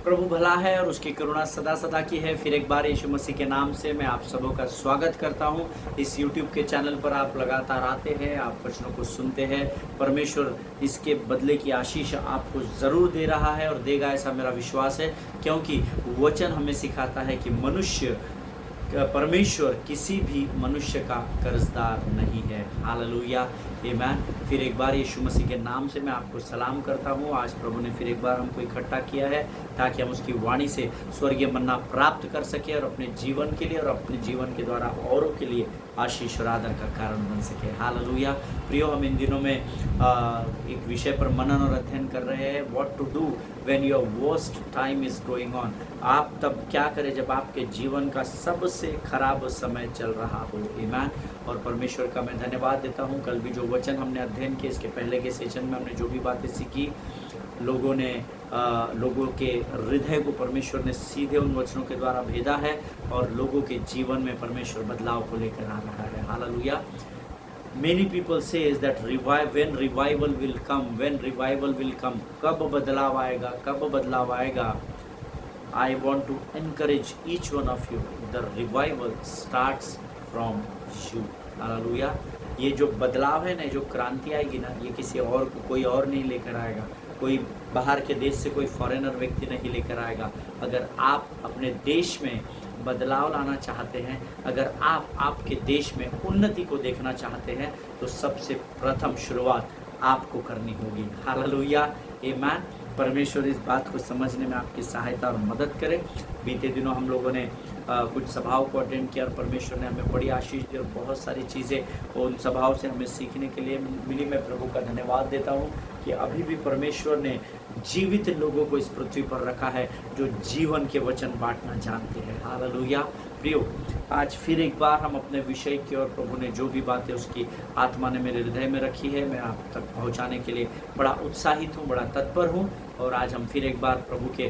प्रभु भला है और उसकी करुणा सदा सदा की है। फिर एक बार यीशु मसीह के नाम से मैं आप सबों का स्वागत करता हूं। इस YouTube के चैनल पर आप लगातार आते हैं, आप वचनों को सुनते हैं। परमेश्वर इसके बदले की आशीष आपको ज़रूर दे रहा है और देगा, ऐसा मेरा विश्वास है, क्योंकि वचन हमें सिखाता है कि परमेश्वर किसी भी मनुष्य का कर्जदार नहीं है। हालेलुया, आमीन। फिर एक बार यीशु मसीह के नाम से मैं आपको सलाम करता हूँ। आज प्रभु ने फिर एक बार हमको इकट्ठा किया है ताकि हम उसकी वाणी से स्वर्गीय मन्ना प्राप्त कर सके और अपने जीवन के लिए और अपने जीवन के द्वारा औरों के लिए आशीष और आदर का कारण बन सके। हालेलुया। प्रियो, हम इन दिनों में एक विषय पर मनन और अध्ययन कर रहे हैं, what to do when your worst time is going on. आप तब क्या करें जब आपके जीवन का सबसे खराब समय चल रहा हो। आमीन। और परमेश्वर का मैं धन्यवाद देता हूँ। कल भी जो वचन हमने अध्ययन किए, इसके पहले के सेशन में हमने जो भी बातें सीखी, लोगों के हृदय को परमेश्वर ने सीधे उन वचनों के द्वारा भेदा है और लोगों के जीवन में परमेश्वर बदलाव को लेकर आ रहा है। Hallelujah. Many people says that when revival will come, कब बदलाव आएगा, कब बदलाव आएगा। I want to encourage each one of you, the revival starts from you. Hallelujah. ये जो बदलाव है ना, जो क्रांति आएगी ना, ये किसी और को कोई और नहीं लेकर आएगा, कोई बाहर के देश से कोई फॉरेनर व्यक्ति नहीं लेकर आएगा। अगर आप अपने देश में बदलाव लाना चाहते हैं, अगर आप आपके देश में उन्नति को देखना चाहते हैं, तो सबसे प्रथम शुरुआत आपको करनी होगी। हालेलुया, आमीन। परमेश्वर इस बात को समझने में आपकी सहायता और मदद करे। बीते दिनों हम लोगों ने कुछ सभाओं को अटेंड किया और परमेश्वर ने हमें बड़ी आशीष दी और बहुत सारी चीज़ें उन सभाओं से हमें सीखने के लिए मिली। मैं प्रभु का धन्यवाद देता हूँ कि अभी भी परमेश्वर ने जीवित लोगों को इस पृथ्वी पर रखा है जो जीवन के वचन बांटना जानते हैं। हालेलुया। प्रियो, आज फिर एक बार हम अपने विषय की ओर, प्रभु ने जो भी बातें उसकी आत्मा ने मेरे हृदय में रखी है, मैं आप तक पहुंचाने के लिए बड़ा उत्साहित हूं, बड़ा तत्पर हूं। और आज हम फिर एक बार प्रभु के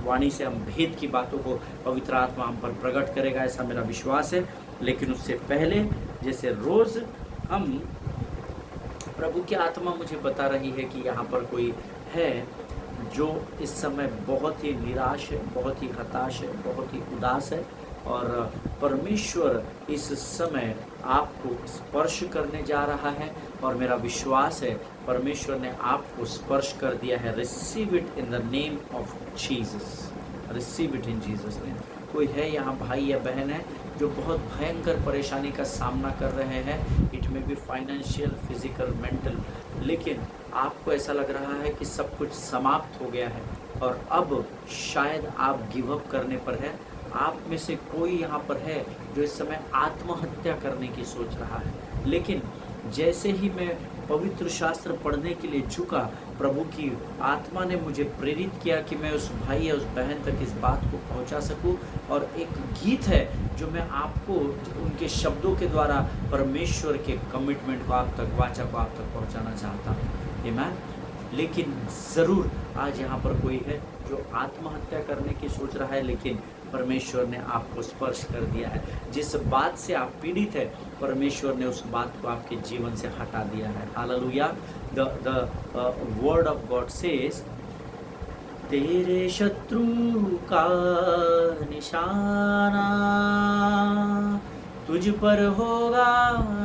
वाणी से हम भेद की बातों को पवित्र आत्मा हम पर प्रकट करेगा, ऐसा मेरा विश्वास है। लेकिन उससे पहले, जैसे रोज़ हम, प्रभु की आत्मा मुझे बता रही है कि यहाँ पर कोई है जो इस समय बहुत ही निराश है, बहुत ही हताश है, बहुत ही उदास है, और परमेश्वर इस समय आपको स्पर्श करने जा रहा है। और मेरा विश्वास है परमेश्वर ने आपको स्पर्श कर दिया है। Receive it in the name of Jesus, receive it in Jesus name. कोई है यहाँ भाई या बहन है जो बहुत भयंकर परेशानी का सामना कर रहे हैं, इट में भी फाइनेंशियल, फिजिकल, मेंटल, लेकिन आपको ऐसा लग रहा है कि सब कुछ समाप्त हो गया है और अब शायद आप गिव अप करने पर है। आप में से कोई यहाँ पर है जो इस समय आत्महत्या करने की सोच रहा है, लेकिन जैसे ही मैं पवित्र शास्त्र पढ़ने के लिए झुका, प्रभु की आत्मा ने मुझे प्रेरित किया कि मैं उस भाई या उस बहन तक इस बात को पहुंचा सकूं। और एक गीत है जो मैं आपको उनके शब्दों के द्वारा परमेश्वर के कमिटमेंट को आप तक, वाचा को आप तक पहुंचाना चाहता हूँ। आमीन। लेकिन ज़रूर आज यहाँ पर कोई है जो आत्महत्या करने की सोच रहा है, लेकिन परमेश्वर ने आपको स्पर्श कर दिया है। जिस बात से आप पीड़ित है, परमेश्वर ने उस बात को आपके जीवन से हटा दिया है। Hallelujah. The word of God says, तेरे शत्रु का निशाना तुझ पर होगा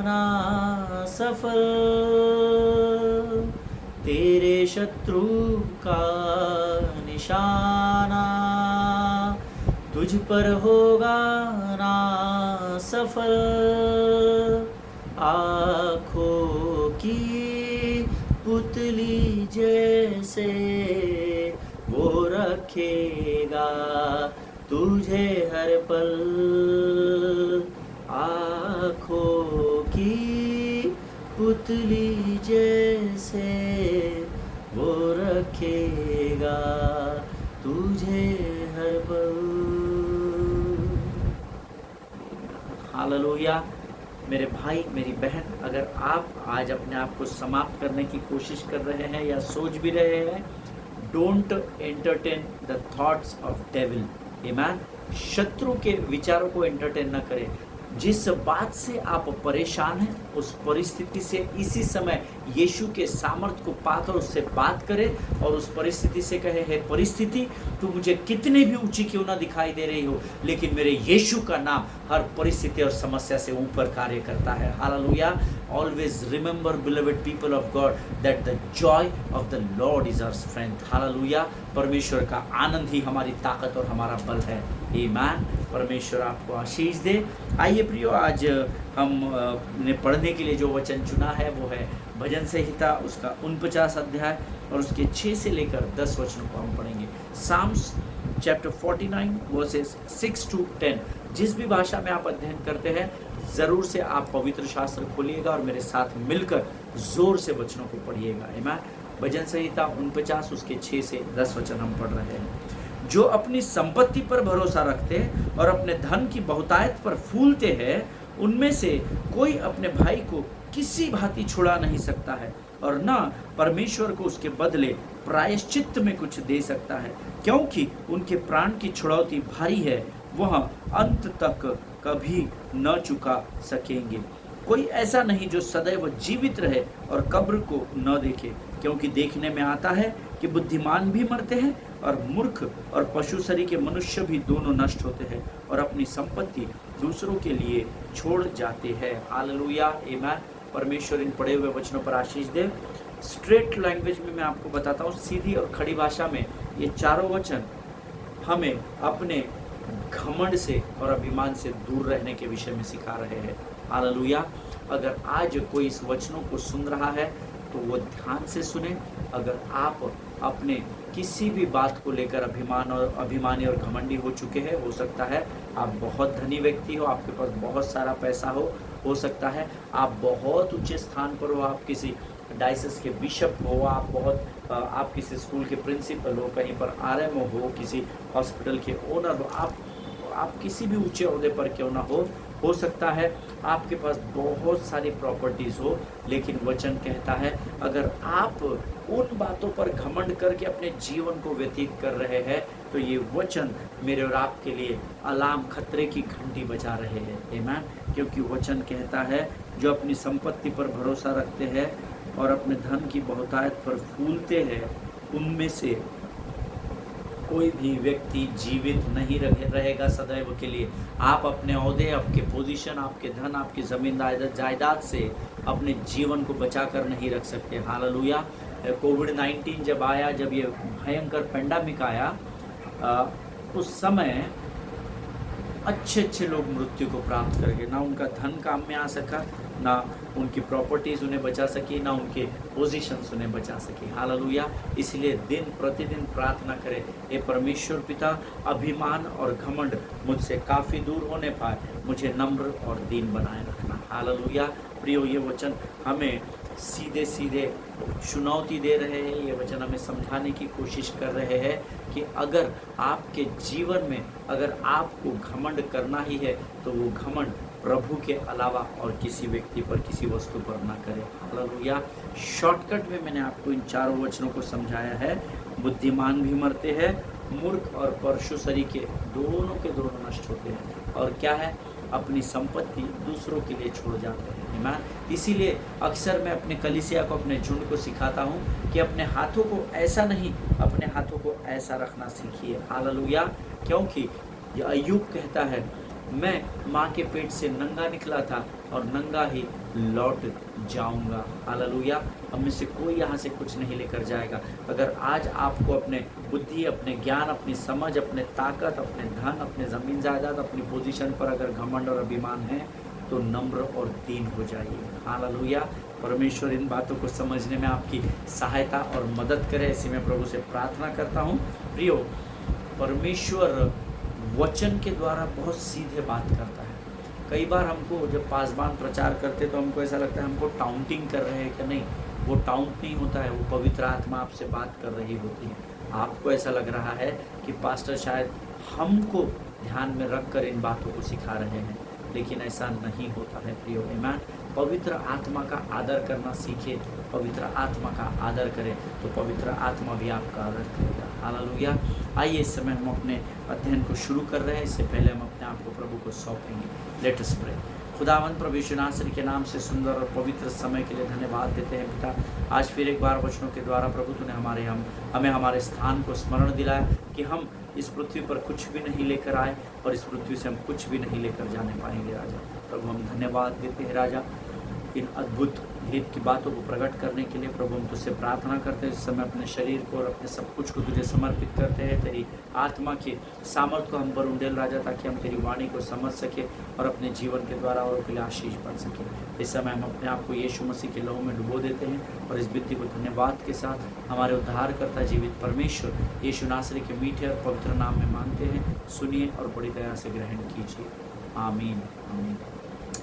ना सफल, तेरे शत्रु का निशाना तुझ पर होगा ना सफल। आँखों की पुतली जैसे वो रखेगा तुझे हर पल, आँखों की पुतली जैसे वो रखेगा तुझे हर पल। हालेलुया। मेरे भाई, मेरी बहन, अगर आप आज अपने आप को समाप्त करने की कोशिश कर रहे हैं या सोच भी रहे हैं, don't entertain the thoughts of devil. आमीन। शत्रु के विचारों को एंटरटेन न करें। जिस बात से आप परेशान हैं, उस परिस्थिति से इसी समय यीशु के सामर्थ को पाकर उससे बात करे और उस परिस्थिति से कहे, हे परिस्थिति, तू मुझे कितने भी ऊंची क्यों ना दिखाई दे रही हो, लेकिन मेरे यीशु का नाम हर परिस्थिति और समस्या से ऊपर कार्य करता है। Hallelujah. Always remember beloved people of God that the joy of the Lord is our strength. Hallelujah. परमेश्वर का आनंद ही हमारी ताकत और हमारा बल है। आमीन। परमेश्वर आपको आशीष दे। आइए प्रियो, आज हमने पढ़ने के लिए जो वचन चुना है वो है भजन संहिता उसका 49 अध्याय और उसके 6 से लेकर 10 वचनों को हम पढ़ेंगे। Psalms chapter 49 verses 6 to 10। जिस भी भाषा में आप अध्ययन करते हैं, ज़रूर से आप पवित्र शास्त्र खोलिएगा और मेरे साथ मिलकर जोर से वचनों को पढ़िएगा। आमीन। भजन संहिता 49 उसके 6 से 10 वचन हम पढ़ रहे हैं। जो अपनी संपत्ति पर भरोसा रखते हैं और अपने धन की बहुतायत पर फूलते हैं, उनमें से कोई अपने भाई को किसी भांति छुड़ा नहीं सकता है और न परमेश्वर को उसके बदले प्रायश्चित्त में कुछ दे सकता है, क्योंकि उनके प्राण की छुड़ौती भारी है, वह अंत तक कभी न चुका सकेंगे। कोई ऐसा नहीं जो सदैव जीवित रहे और कब्र को न देखे, क्योंकि देखने में आता है कि बुद्धिमान भी मरते हैं और मूर्ख और पशु शरीर के मनुष्य भी दोनों नष्ट होते हैं और अपनी संपत्ति दूसरों के लिए छोड़ जाते हैं। हालेलुया। आमीन। परमेश्वर इन पढ़े हुए वचनों पर आशीष दे। स्ट्रेट लैंग्वेज में मैं आपको बताता हूँ, सीधी और खड़ी भाषा में ये चारों वचन हमें अपने घमंड से और अभिमान से दूर रहने के विषय में सिखा रहे हैं। हालेलुया। अगर आज कोई इस वचनों को सुन रहा है तो वो ध्यान से सुने। अगर आप अपने किसी भी बात को लेकर अभिमानी और घमंडी हो चुके हैं, हो सकता है आप बहुत धनी व्यक्ति हो, आपके पास बहुत सारा पैसा हो सकता है आप बहुत ऊंचे स्थान पर हो, आप किसी डायसिस के बिशप हो, आप किसी स्कूल के प्रिंसिपल हो, कहीं पर आरएमओ हो, किसी हॉस्पिटल के ओनर हो, आप किसी भी ऊंचे ओहदे पर क्यों ना हो सकता है आपके पास बहुत सारी प्रॉपर्टीज़ हो, लेकिन वचन कहता है अगर आप उन बातों पर घमंड करके अपने जीवन को व्यतीत कर रहे हैं तो ये वचन मेरे और आपके लिए अलार्म, खतरे की घंटी बजा रहे हैं। आमीन। क्योंकि वचन कहता है जो अपनी संपत्ति पर भरोसा रखते हैं और अपने धन की बहुतायत पर फूलते हैं, उनमें से कोई भी व्यक्ति जीवित नहीं रहेगा सदैव के लिए। आप अपने ओहदे, आपके पोजीशन, आपके धन, आपकी ज़मीन जायदाद से अपने जीवन को बचा कर नहीं रख सकते। हालेलुया। कोविड-19 जब आया, जब ये भयंकर पेंडेमिक आया, उस समय अच्छे लोग मृत्यु को प्राप्त कर गए। ना उनका धन काम में आ सका, ना उनकी प्रॉपर्टीज़ उन्हें बचा सकी, ना उनके पोजीशंस उन्हें बचा सकी। हालेलुया। इसलिए दिन प्रतिदिन प्रार्थना करें, हे परमेश्वर पिता, अभिमान और घमंड मुझसे काफ़ी दूर होने पाए, मुझे नम्र और दीन बनाए रखना। हालेलुया। प्रियो, ये वचन हमें सीधे चुनौती दे रहे हैं। ये वचन हमें समझाने की कोशिश कर रहे हैं कि अगर आपके जीवन में अगर आपको घमंड करना ही है तो वो घमंड प्रभु के अलावा और किसी व्यक्ति पर, किसी वस्तु पर ना करें। हालेलुया। शॉर्टकट में मैंने आपको इन चारों वचनों को समझाया है। बुद्धिमान भी मरते हैं, मूर्ख और पशु शरीर के दोनों नष्ट होते हैं, और क्या है, अपनी संपत्ति दूसरों के लिए छोड़ जाते हैं। आमीन। इसीलिए अक्सर मैं अपने कलीसिया को, अपने झुंड को सिखाता हूँ कि अपने हाथों को ऐसा नहीं, अपने हाथों को ऐसा रखना सीखिए। हालेलुया। क्योंकि अय्यूब कहता है, मैं माँ के पेट से नंगा निकला था और नंगा ही लौट जाऊंगा। हालेलुया। हम में से कोई यहाँ से कुछ नहीं लेकर जाएगा। अगर आज आपको अपने बुद्धि, अपने ज्ञान, अपनी समझ, अपने ताकत, अपने धन, अपने ज़मीन जायदाद, अपनी पोजीशन पर अगर घमंड और अभिमान है तो नम्र और दीन हो जाइए। हालेलुया। परमेश्वर इन बातों को समझने में आपकी सहायता और मदद करे, ऐसी मैं प्रभु से प्रार्थना करता हूँ। प्रियो, परमेश्वर वचन के द्वारा बहुत सीधे बात करता है। कई बार हमको जब पासबान प्रचार करते तो हमको ऐसा लगता है हमको टाउंटिंग कर रहे हैं कि नहीं, वो टाउंट नहीं होता है, वो पवित्र आत्मा आपसे बात कर रही होती है। आपको ऐसा लग रहा है कि पास्टर शायद हमको ध्यान में रखकर इन बातों को सिखा रहे हैं, लेकिन ऐसा नहीं होता है। प्रियो, आमीन। पवित्र आत्मा का आदर करना सीखे, पवित्र आत्मा का आदर करें तो पवित्र आत्मा भी आपका आदर करेगा। हालेलुया। आइए, इस समय हम अपने अध्ययन को शुरू कर रहे हैं। इससे पहले हम अपने आप को प्रभु को सौंपेंगे। Let us pray. खुदावंद प्रभु यीशु नासरी के नाम से सुंदर और पवित्र समय के लिए धन्यवाद देते हैं पिता। आज फिर एक बार वचनों के द्वारा प्रभु तूने हमें हमारे स्थान को स्मरण दिलाया कि हम इस पृथ्वी पर कुछ भी नहीं लेकर आए और इस पृथ्वी से हम कुछ भी नहीं लेकर जाने पाएंगे राजा। प्रभु हम धन्यवाद देते हैं राजा इन अद्भुत भेद की बातों को प्रकट करने के लिए। प्रभु हम तुझसे प्रार्थना करते हैं इस समय अपने शरीर को और अपने सब कुछ को तुझे समर्पित करते हैं। तेरी आत्मा के सामर्थ्य को हम पर उंडेल राजा, ताकि हम तेरी वाणी को समझ सके और अपने जीवन के द्वारा औरों के लिए आशीष बन सके। इस समय हम अपने आप को यीशु मसीह के लहू में डुबो देते हैं और इस विधि को धन्यवाद के साथ हमारे उद्धारकर्ता जीवित परमेश्वर यीशु नासरी के मीठे और पवित्र नाम में मांगते हैं। सुनिए और बड़ी दया से ग्रहण कीजिए। आमीन आमीन।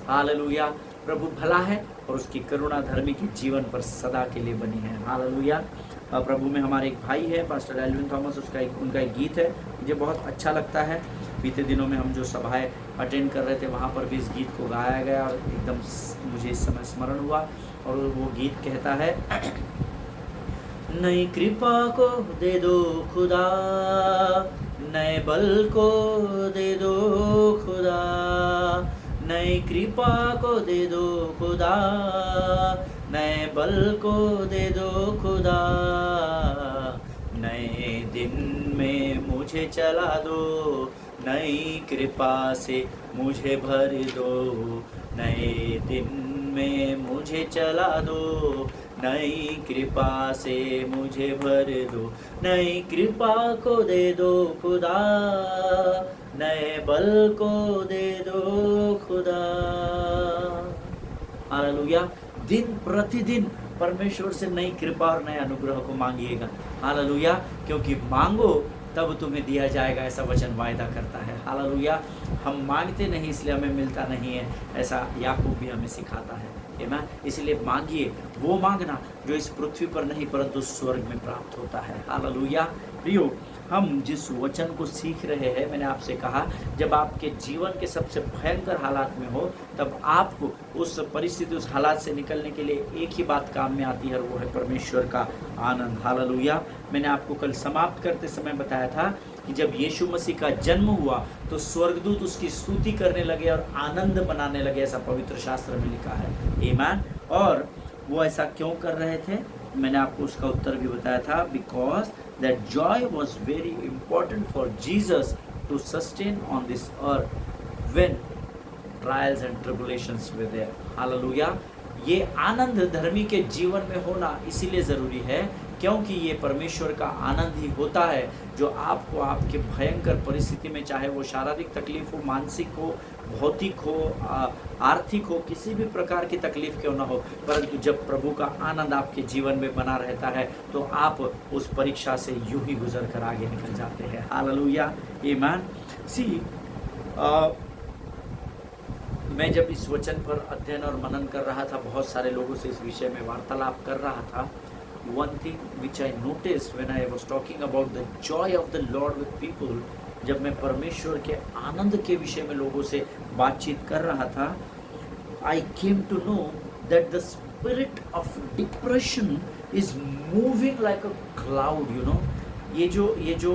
हालेलुया। प्रभु भला है और उसकी करुणा धर्मी के जीवन पर सदा के लिए बनी है। हालेलुया। प्रभु में हमारे एक भाई है पास्टर एल्विन थॉमस, उनका एक गीत है, मुझे बहुत अच्छा लगता है। बीते दिनों में हम जो सभाएं अटेंड कर रहे थे वहाँ पर भी इस गीत को गाया गया और एकदम मुझे इस समय स्मरण हुआ। और वो गीत कहता है, नई कृपा को दे दो खुदा, नए बल को दे दो खुदा, नई कृपा को दे दो खुदा, नए बल को दे दो खुदा, नए दिन में मुझे चला दो, नई कृपा से मुझे भर दो, नए दिन में मुझे चला दो, नई कृपा से मुझे भर दो, नई कृपा को दे दो खुदा, नए बल को दे दो खुदा। हालेलुया। दिन प्रतिदिन परमेश्वर से नई कृपा और नए अनुग्रह को मांगिएगा। हालेलुया। क्योंकि मांगो तब तुम्हें दिया जाएगा, ऐसा वचन वायदा करता है। हालेलुया। हम मांगते नहीं इसलिए हमें मिलता नहीं है, ऐसा याकूब भी हमें सिखाता है। इसलिए मांगिए वो मांगना जो इस पृथ्वी पर नहीं परंतु स्वर्ग में प्राप्त होता है। हालेलुया। प्रियो, हम जिस वचन को सीख रहे हैं, मैंने आपसे कहा जब आपके जीवन के सबसे भयंकर हालात में हो तब आपको उस परिस्थिति, उस हालात से निकलने के लिए एक ही बात काम में आती है और वो है परमेश्वर का आनंद। हालेलुया। मैंने आपको कल समाप्त करते समय बताया था कि जब यीशु मसीह का जन्म हुआ तो स्वर्गदूत उसकी स्तुति करने लगे और आनंद मनाने लगे, ऐसा पवित्र शास्त्र में लिखा है। आमीन। और वो ऐसा क्यों कर रहे थे, मैंने आपको उसका उत्तर भी बताया था। Because that joy was very important for Jesus to sustain on this earth when trials and tribulations were there. Hallelujah. ये आनंद धर्मी के जीवन में होना इसीलिए ज़रूरी है क्योंकि ये परमेश्वर का आनंद ही होता है जो आपको आपके भयंकर परिस्थिति में, चाहे वो शारीरिक तकलीफ हो, मानसिक हो, भौतिक हो, आर्थिक हो, किसी भी प्रकार की तकलीफ क्यों ना हो, परंतु जब प्रभु का आनंद आपके जीवन में बना रहता है तो आप उस परीक्षा से यूं ही गुजर कर आगे निकल जाते हैं। हालेलुया। आमीन। सी मैं जब इस वचन पर अध्ययन और मनन कर रहा था, बहुत सारे लोगों से इस विषय में वार्तालाप कर रहा था, one thing which I noticed when I was talking about the joy of the Lord with people, जब मैं परमेश्वर के आनंद के विषय में लोगों से बातचीत कर रहा था, I came to know that the spirit of depression is moving like a cloud, you know. ये जो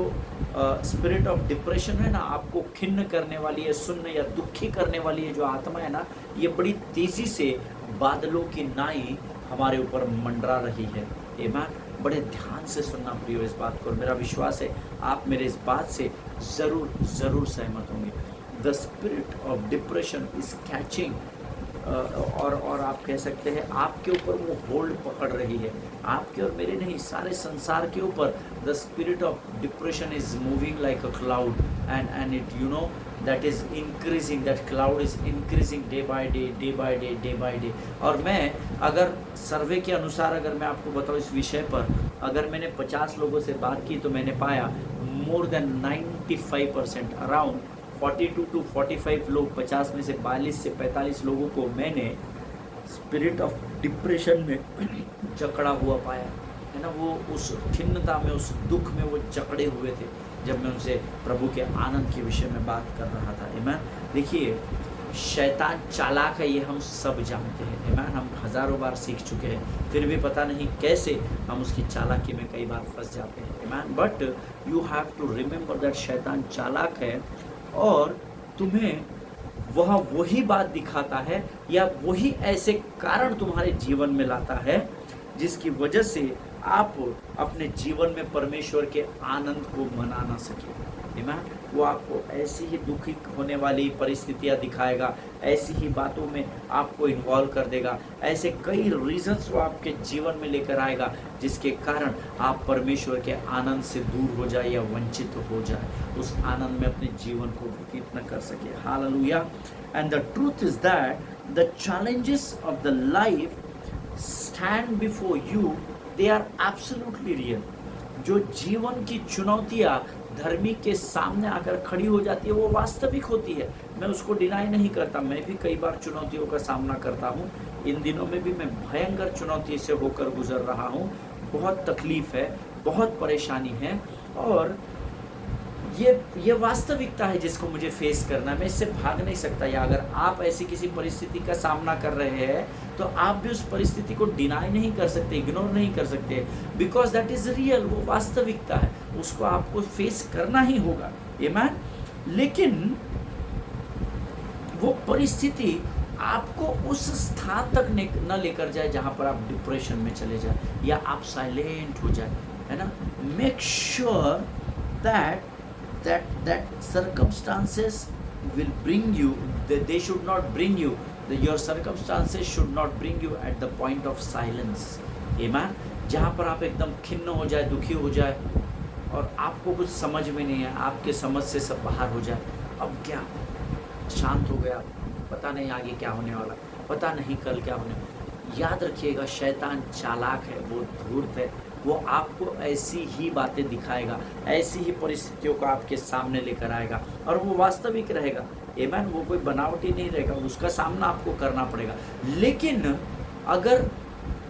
स्पिरिट ऑफ डिप्रेशन है ना, आपको खिन्न करने वाली है, सुन्न या दुखी करने वाली है जो आत्मा है ना, ये बड़ी तेजी से बादलों की नाई हमारे ऊपर मंडरा रही है। आमीन। बड़े ध्यान से सुनना प्रियो इस बात को, और मेरा विश्वास है आप मेरे इस बात से ज़रूर सहमत होंगे। The spirit of depression is catching, और आप कह सकते हैं आपके ऊपर वो होल्ड पकड़ रही है, आपके और मेरे नहीं, सारे संसार के ऊपर। The spirit of depression is moving like a cloud and it you know that is increasing, that cloud is increasing day by day. और मैं अगर सर्वे के अनुसार अगर मैं आपको बताऊँ इस विषय पर, अगर मैंने 50 लोगों से बात की तो मैंने पाया मोर देन 95%, अराउंड 42 to 45 लोग, 50 में से 42 से 45 लोगों को मैंने स्पिरिट ऑफ डिप्रेशन में जकड़ा हुआ पाया है ना। वो उस खिन्नता में, उस दुख में वो जकड़े हुए थे जब मैं उनसे प्रभु के आनंद के विषय में बात कर रहा था। आमीन। देखिए, शैतान चालाक है, ये हम सब जानते हैं। आमीन। हम हज़ारों बार सीख चुके हैं, फिर भी पता नहीं कैसे हम उसकी चालाकी में कई बार फंस जाते हैं। आमीन। But you have to remember that शैतान चालाक है और तुम्हें वह वही बात दिखाता है या वही ऐसे कारण तुम्हारे जीवन में लाता है जिसकी वजह से आप अपने जीवन में परमेश्वर के आनंद को मना ना सके। आमीन। वो आपको ऐसी ही दुखी होने वाली परिस्थितियां दिखाएगा, ऐसी ही बातों में आपको इन्वॉल्व कर देगा, ऐसे कई रीजंस वो आपके जीवन में लेकर आएगा जिसके कारण आप परमेश्वर के आनंद से दूर हो जाए या वंचित हो जाए, उस आनंद में अपने जीवन को व्यतीत न कर सके। हालेलुया। And the truth is that the challenges of the life stand before you, they are absolutely real. जो जीवन की चुनौतियां धर्मी के सामने आकर खड़ी हो जाती है वो वास्तविक होती है, मैं उसको डिनाई नहीं करता। मैं भी कई बार चुनौतियों का सामना करता हूँ, इन दिनों में भी मैं भयंकर चुनौती से होकर गुजर रहा हूँ। बहुत तकलीफ है, बहुत परेशानी है, और ये वास्तविकता है जिसको मुझे फेस करना है, मैं इससे भाग नहीं सकता। या अगर आप ऐसी किसी परिस्थिति का सामना कर रहे हैं तो आप भी उस परिस्थिति को डिनाई नहीं कर सकते, इग्नोर नहीं कर सकते, बिकॉज दैट इज रियल, वो वास्तविकता है, उसको आपको फेस करना ही होगा। आमीन। लेकिन वो परिस्थिति आपको उस स्थान तक न लेकर जाए जहां पर आप डिप्रेशन में चले जाए या आप साइलेंट हो जाए, है ना। Make sure that circumstances will bring you, they should not bring you, your circumstances should not bring you at the point of silence। आमीन। जहाँ पर आप एकदम खिन्न हो जाए, दुखी हो जाए और आपको कुछ समझ में नहीं है, आपके समझ से सब बाहर हो जाए, अब क्या, शांत हो गया, पता नहीं आगे क्या होने वाला, पता नहीं कल क्या होने। याद रखिएगा, शैतान चालाक है, वो धूर्त है, वो आपको ऐसी ही बातें दिखाएगा, ऐसी ही परिस्थितियों को आपके सामने लेकर आएगा और वो वास्तविक रहेगा। आमीन। वो कोई बनावटी नहीं रहेगा, उसका सामना आपको करना पड़ेगा। लेकिन अगर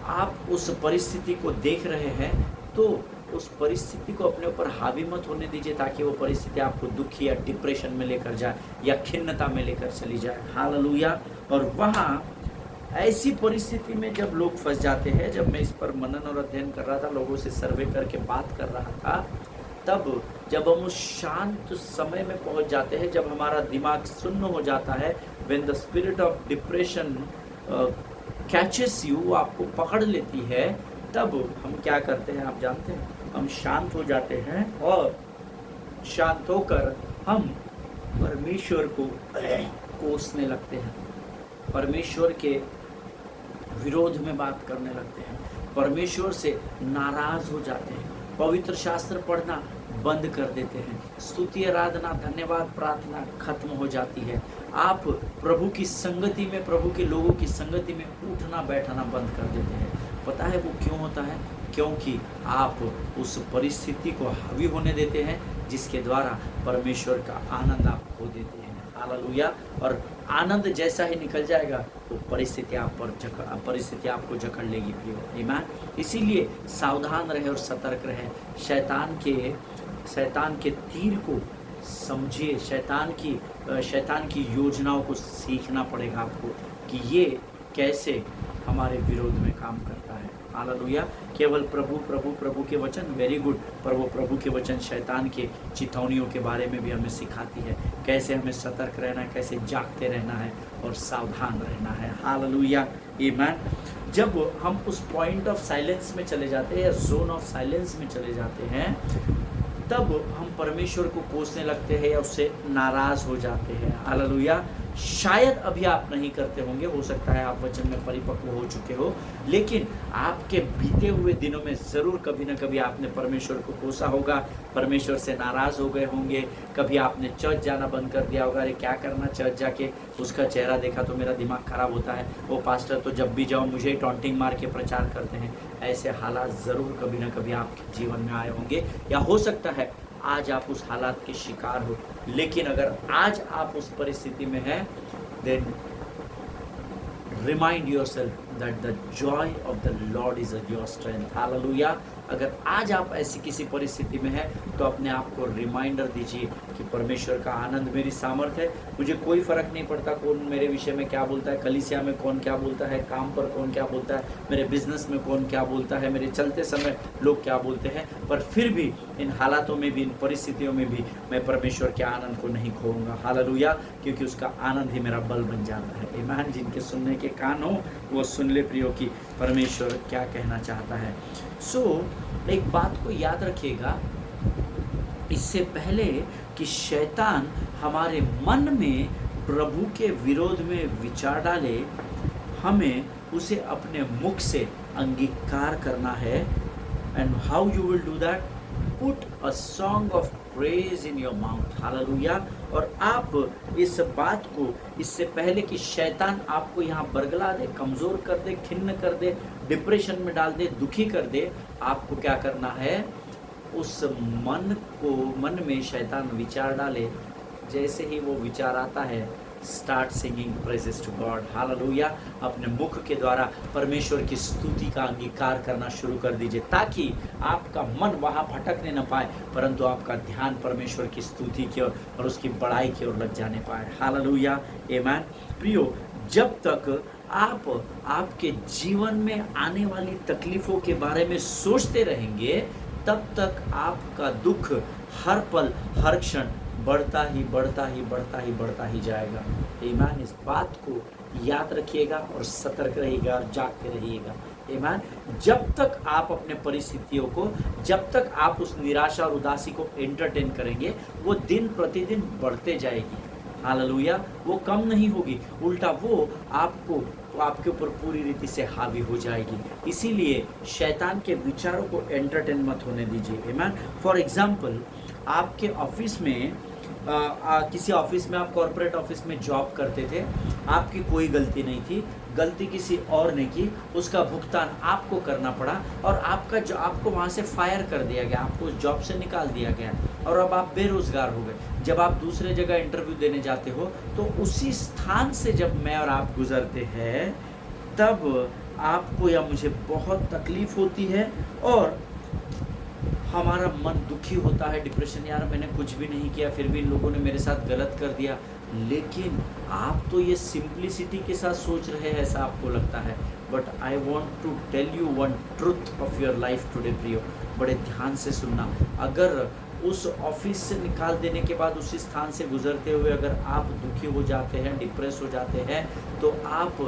आप उस परिस्थिति को देख रहे हैं तो उस परिस्थिति को अपने ऊपर हावी मत होने दीजिए, ताकि वो परिस्थिति आपको दुखी या डिप्रेशन में लेकर जाए या खिन्नता में लेकर चली जाए। हालेलुया। और वहाँ ऐसी परिस्थिति में जब लोग फंस जाते हैं, जब मैं इस पर मनन और अध्ययन कर रहा था, लोगों से सर्वे करके बात कर रहा था, तब जब हम उस शांत समय में पहुंच जाते हैं, जब हमारा दिमाग सुन्न हो जाता है, when the spirit of depression catches you, वो आपको पकड़ लेती है, तब हम क्या करते हैं आप जानते हैं, हम शांत हो जाते हैं और शांत होकर हम परमेश्वर को कोसने लगते हैं, परमेश्वर के विरोध में बात करने लगते हैं, परमेश्वर से नाराज हो जाते हैं, पवित्र शास्त्र पढ़ना बंद कर देते हैं, स्तुति आराधना धन्यवाद प्रार्थना खत्म हो जाती है, आप प्रभु की संगति में, प्रभु के लोगों की संगति में उठना बैठना बंद कर देते हैं। पता है वो क्यों होता है? क्योंकि आप उस परिस्थिति को हावी होने देते हैं जिसके द्वारा परमेश्वर का आनंद आप खो देते हैं। हालेलुया। और आनंद जैसा ही निकल जाएगा तो परिस्थिति आपको जकड़ लेगी प्रियो। आमीन। इसीलिए सावधान रहे और सतर्क रहे, शैतान के तीर को समझिए, शैतान की योजनाओं को सीखना पड़ेगा आपको कि ये कैसे हमारे विरोध में काम करता है। हालेलुया। केवल प्रभु के वचन, वेरी गुड, पर वो प्रभु के वचन शैतान के चितौनियों के बारे में भी हमें सिखाती है, कैसे हमें सतर्क रहना है, कैसे जागते रहना है और सावधान रहना है। हालेलुया। आमीन। जब हम उस पॉइंट ऑफ साइलेंस में चले जाते हैं या जोन ऑफ साइलेंस में चले जाते हैं, तब हम परमेश्वर को कोसने लगते हैं या उससे नाराज हो जाते हैं। हालेलुया। शायद अभी आप नहीं करते होंगे, हो सकता है आप वचन में परिपक्व हो चुके हो, लेकिन आपके बीते हुए दिनों में ज़रूर कभी ना कभी आपने परमेश्वर को कोसा होगा, परमेश्वर से नाराज़ हो गए होंगे, कभी आपने चर्च जाना बंद कर दिया होगा, अरे क्या करना चर्च जाके, उसका चेहरा देखा तो मेरा दिमाग ख़राब होता है, वो पास्टर तो जब भी जाओ मुझे टॉन्टिंग मार के प्रचार करते हैं। ऐसे हालात ज़रूर कभी ना कभी आपके जीवन में आए होंगे, या हो सकता है आज आप उस हालात के शिकार हो। लेकिन अगर आज आप उस परिस्थिति में हैं, then remind yourself that the joy of the Lord is your strength. Hallelujah. अगर आज आप ऐसी किसी परिस्थिति में हैं तो अपने आप को रिमाइंडर दीजिए कि परमेश्वर का आनंद मेरी सामर्थ्य है। मुझे कोई फ़र्क नहीं पड़ता कौन मेरे विषय में क्या बोलता है, कलीसिया में कौन क्या बोलता है, काम पर कौन क्या बोलता है, मेरे बिजनेस में कौन क्या बोलता है, मेरे चलते समय लोग क्या बोलते हैं, पर फिर भी इन हालातों में भी, इन परिस्थितियों में भी मैं परमेश्वर के आनंद को नहीं खोऊंगा। हालेलुया, क्योंकि उसका आनंद ही मेरा बल बन जाता है। ईमान, जिनके सुनने के कान हो वो सुन ले प्रियो की परमेश्वर क्या कहना चाहता है। एक बात को याद रखिएगा, इससे पहले कि शैतान हमारे मन में प्रभु के विरोध में विचार डाले, हमें उसे अपने मुख से अंगीकार करना है। And how you will do that? Put a song of praise in your mouth. Hallelujah. और आप इस बात को, इससे पहले कि शैतान आपको यहाँ बरगला दे, कमज़ोर कर दे, खिन्न कर दे, डिप्रेशन में डाल दे, दुखी कर दे, आपको क्या करना है? उस मन में शैतान विचार डाले, जैसे ही वो विचार आता है, start singing praises to God. हालेलुया। अपने मुख के द्वारा परमेश्वर की स्तुति का अंगीकार करना शुरू कर दीजिए, ताकि आपका मन वहाँ भटकने न पाए, परंतु आपका ध्यान परमेश्वर की स्तुति की ओर और उसकी बड़ाई की ओर लग जाने पाए। हालेलुया, आमीन। प्रियो, जब तक आप आपके जीवन में आने वाली तकलीफ़ों के बारे में सोचते रहेंगे, तब तक आपका दुख हर पल, हर क्षण बढ़ता ही जाएगा। ईमान, इस बात को याद रखिएगा और सतर्क रहिएगा और जागते रहिएगा। ईमान, जब तक आप अपने परिस्थितियों को, जब तक आप उस निराशा और उदासी को एंटरटेन करेंगे, वो दिन प्रतिदिन बढ़ते जाएगी। हालेलुया, वो कम नहीं होगी, उल्टा वो आपके ऊपर पूरी रीति से हावी हो जाएगी। इसीलिए शैतान के विचारों को एंटरटेन मत होने दीजिए। आमीन। फॉर एग्जाम्पल, आपके ऑफिस में किसी ऑफिस में, आप कॉर्पोरेट ऑफिस में जॉब करते थे, आपकी कोई गलती नहीं थी, गलती किसी और ने की, उसका भुगतान आपको करना पड़ा और आपको वहाँ से फायर कर दिया गया, आपको उस जॉब से निकाल दिया गया और अब आप बेरोज़गार हो गए। जब आप दूसरे जगह इंटरव्यू देने जाते हो, तो उसी स्थान से जब मैं और आप गुजरते हैं, तब आपको या मुझे बहुत तकलीफ़ होती है और हमारा मन दुखी होता है, डिप्रेशन, यार मैंने कुछ भी नहीं किया, फिर भी इन लोगों ने मेरे साथ गलत कर दिया। लेकिन आप तो ये सिंप्लिसिटी के साथ सोच रहे हैं, ऐसा आपको लगता है। But I want to tell you one truth of your life today प्रियो, बड़े ध्यान से सुनना। अगर उस ऑफिस से निकाल देने के बाद उसी स्थान से गुजरते हुए अगर आप दुखी हो जाते हैं, डिप्रेस हो जाते हैं, तो आप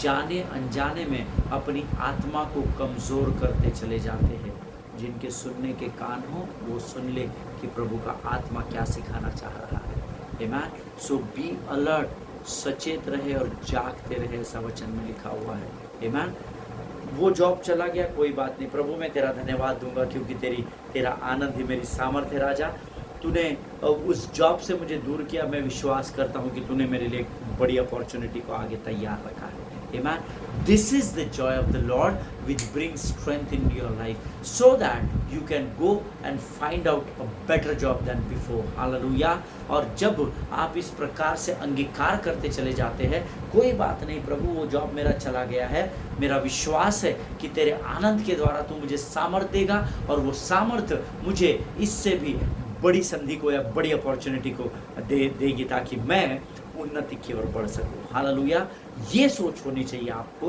जाने अनजाने में अपनी आत्मा को कमज़ोर करते चले जाते हैं। जिनके सुनने के कान हो वो सुन ले कि प्रभु का आत्मा क्या सिखाना चाह रहा है। आमीन। सो बी अलर्ट, सचेत रहे और जागते रहे, ऐसा वचन में लिखा हुआ है। आमीन। वो जॉब चला गया, कोई बात नहीं, प्रभु मैं तेरा धन्यवाद दूंगा क्योंकि तेरा आनंद ही मेरी सामर्थ्य है। राजा, तूने उस जॉब से मुझे दूर किया, मैं विश्वास करता हूँ कि तूने मेरे लिए एक बड़ी अपॉर्चुनिटी को आगे तैयार रखा है। Amen. This is the joy of the Lord which brings strength into your life so that you can go and find out a better job than before. Hallelujah. और जब आप इस प्रकार से अंगीकार करते चले जाते हैं, कोई बात नहीं प्रभु, वो जॉब मेरा चला गया है, मेरा विश्वास है कि तेरे आनंद के द्वारा तू मुझे सामर्थ देगा और वो सामर्थ मुझे इससे भी बड़ी संधि को या बड़ी अपॉर्चुनिटी को देगी, ताकि मैं उन्नति की ओर बढ़ सकूं। हालेलुया। ये सोच होनी चाहिए आपको।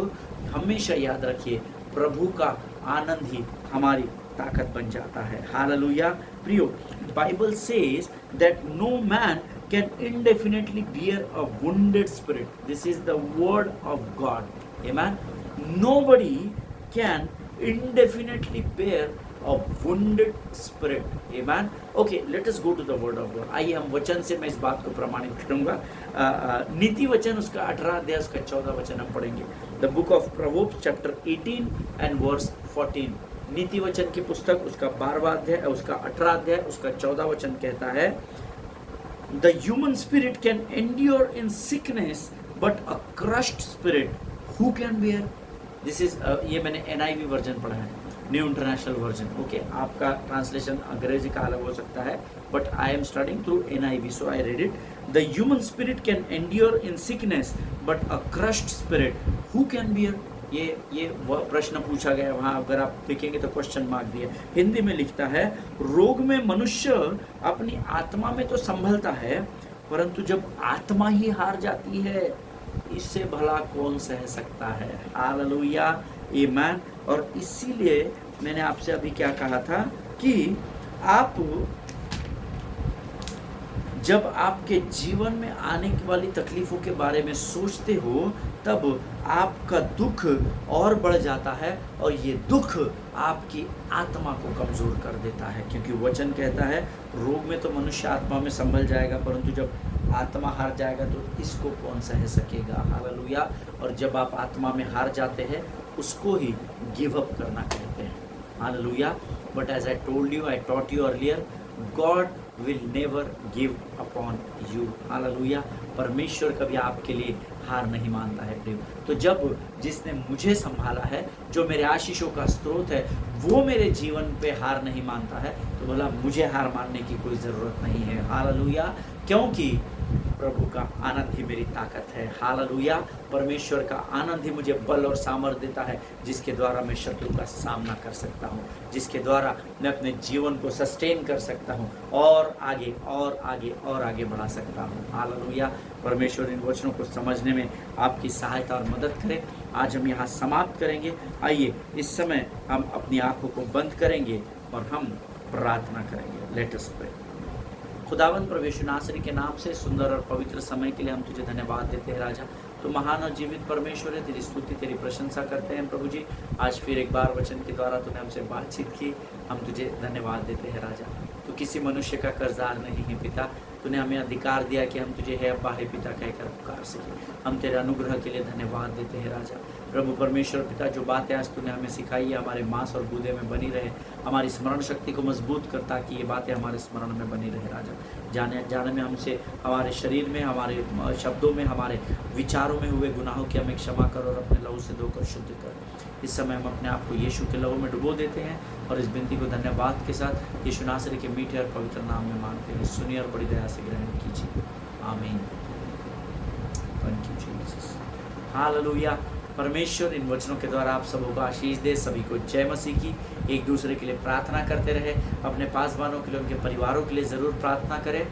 हमेशा याद रखिए, प्रभु का आनंद ही हमारी ताकत बन जाता है। हालेलुया। प्रियो, Bible says that no man can indefinitely bear a wounded spirit. This is the word of God. Amen. Nobody can indefinitely bear a wounded spirit. Amen. Okay, let us go to the word of God. आइए हम वचन से मैं इस बात को प्रमाणित करूंगा। नीति वचन उसका 18 अध्याय उसका 14 वचन हम पढ़ेंगे। The book of Proverbs chapter 18 and verse 14. नीति वचन की पुस्तक उसका 12वां अध्याय, उसका 18 अध्याय, उसका 14 वचन कहता है, The human spirit can endure in sickness, but a crushed spirit who can bear? This is ये मैंने NIV वर्जन पढ़ा है, न्यू इंटरनेशनल वर्जन। ओके, आपका ट्रांसलेशन अंग्रेजी का अलग हो सकता है, but I am studying through NIV, so I read it. The human spirit can endure in sickness, but a crushed spirit who can bear? ये वह प्रश्न पूछा गया वहाँ, अगर आप देखेंगे तो क्वेश्चन मार्क दिए। हिंदी में लिखता है, रोग में मनुष्य अपनी आत्मा में तो संभलता है, परंतु जब आत्मा ही हार जाती है, इससे भला कौन सह सकता है। हालेलुया, आमीन। और इसीलिए मैंने आपसे अभी क्या कहा था कि आप जब आपके जीवन में आने वाली तकलीफ़ों के बारे में सोचते हो, तब आपका दुख और बढ़ जाता है, और ये दुख आपकी आत्मा को कमज़ोर कर देता है। क्योंकि वचन कहता है, रोग में तो मनुष्य आत्मा में संभल जाएगा, परंतु जब आत्मा हार जाएगा तो इसको कौन सह सकेगा। हालेलुया। और जब आप आत्मा में हार जाते हैं, उसको ही गिव अप करना कहते हैं। Hallelujah. But as I told Yeshu, I taught you earlier, God will never give upon you. Hallelujah. परमेश्वर कभी आपके लिए हार नहीं मानता है प्रिय। तो जब जिसने मुझे संभाला है, जो मेरे आशीषों का स्रोत है, वो मेरे जीवन पे हार नहीं मानता है, तो बोला मुझे हार मानने की कोई ज़रूरत नहीं है। हालेलुया। क्योंकि प्रभु का आनंद ही मेरी ताकत है। हालेलुया। परमेश्वर का आनंद ही मुझे बल और सामर्थ्य देता है, जिसके द्वारा मैं शत्रु का सामना कर सकता हूँ, जिसके द्वारा मैं अपने जीवन को सस्टेन कर सकता हूँ, और आगे और आगे और आगे बढ़ा सकता हूँ। हालेलुया। परमेश्वर इन वचनों को समझने में आपकी सहायता और मदद करें। आज हम यहाँ समाप्त करेंगे। आइए इस समय हम अपनी आंखों को बंद करेंगे और हम प्रार्थना करेंगे। Let us pray. खुदावंद प्रभु यीशु नासरी के नाम से सुंदर और पवित्र समय के लिए हम तुझे धन्यवाद देते हैं राजा। तो महान और जीवित परमेश्वर है, तेरी स्तुति तेरी प्रशंसा करते हैं प्रभु जी। आज फिर एक बार वचन के द्वारा तूने हमसे बातचीत की, हम तुझे धन्यवाद देते हैं राजा। तू किसी मनुष्य का कर्जदार नहीं है पिता, तूने हमें अधिकार दिया कि हम तुझे है अब्बा है पिता कहकर पुकार सकें। हम तेरे अनुग्रह के लिए धन्यवाद देते हैं राजा। प्रभु परमेश्वर पिता, जो बातें आज तूने हमें सिखाई है, हमारे मांस और गूदे में बनी रहे, हमारी स्मरण शक्ति को मजबूत कर, ताकि ये बातें हमारे स्मरण में बनी रहे राजा। जाने में हमसे, हमारे शरीर में, हमारे शब्दों में, हमारे विचारों में हुए गुनाहों की हमें क्षमा कर और अपने लहू से धोकर शुद्ध कर। इस समय हम अपने आप को यीशु के लहू में डुबो देते हैं और इस विनती को धन्यवाद के साथ यीशु नासरी के मीठे और पवित्र नाम में मांगते हैं। सुनिए और बड़ी दया से ग्रहण कीजिए। आमीन। Thank you Jesus. हालेलुया। परमेश्वर इन वचनों के द्वारा आप सबों को आशीष दे। सभी को जय मसीह की। एक दूसरे के लिए प्रार्थना करते रहे, अपने पासवानों के लिए, उनके परिवारों के लिए ज़रूर प्रार्थना करें,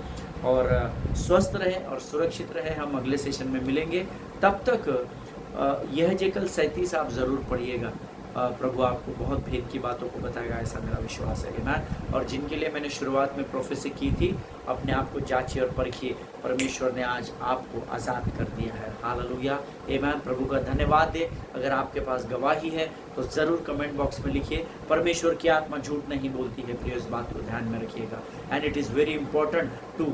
और स्वस्थ रहे और सुरक्षित रहे। हम अगले सेशन में मिलेंगे। तब तक यह जेकल 37 आप ज़रूर पढ़िएगा। प्रभु आपको बहुत भेद की बातों को बताएगा, ऐसा मेरा विश्वास है। आमीन। और जिनके लिए मैंने शुरुआत में प्रोफेसी की थी, अपने आप को जांचिए और परखिए, परमेश्वर ने आज आपको आज़ाद कर दिया है। हालेलुया। आमीन। प्रभु का धन्यवाद दे। अगर आपके पास गवाही है तो ज़रूर कमेंट बॉक्स में लिखिए। परमेश्वर की आत्मा झूठ नहीं बोलती है प्रिय, इस बात को ध्यान में रखिएगा। And it is very important to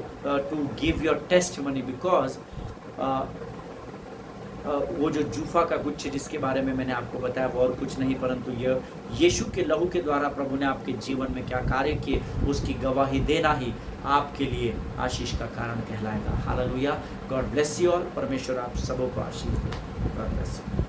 give your testimony, because वो जो जूफा का गुच्छ जिसके बारे में मैंने आपको बताया, वो और कुछ नहीं परंतु यह यीशु के लहू के द्वारा प्रभु ने आपके जीवन में क्या कार्य किए, उसकी गवाही देना ही आपके लिए आशीष का कारण कहलाएगा। Hallelujah. God bless you all. परमेश्वर आप सबों को आशीष दे। God bless you.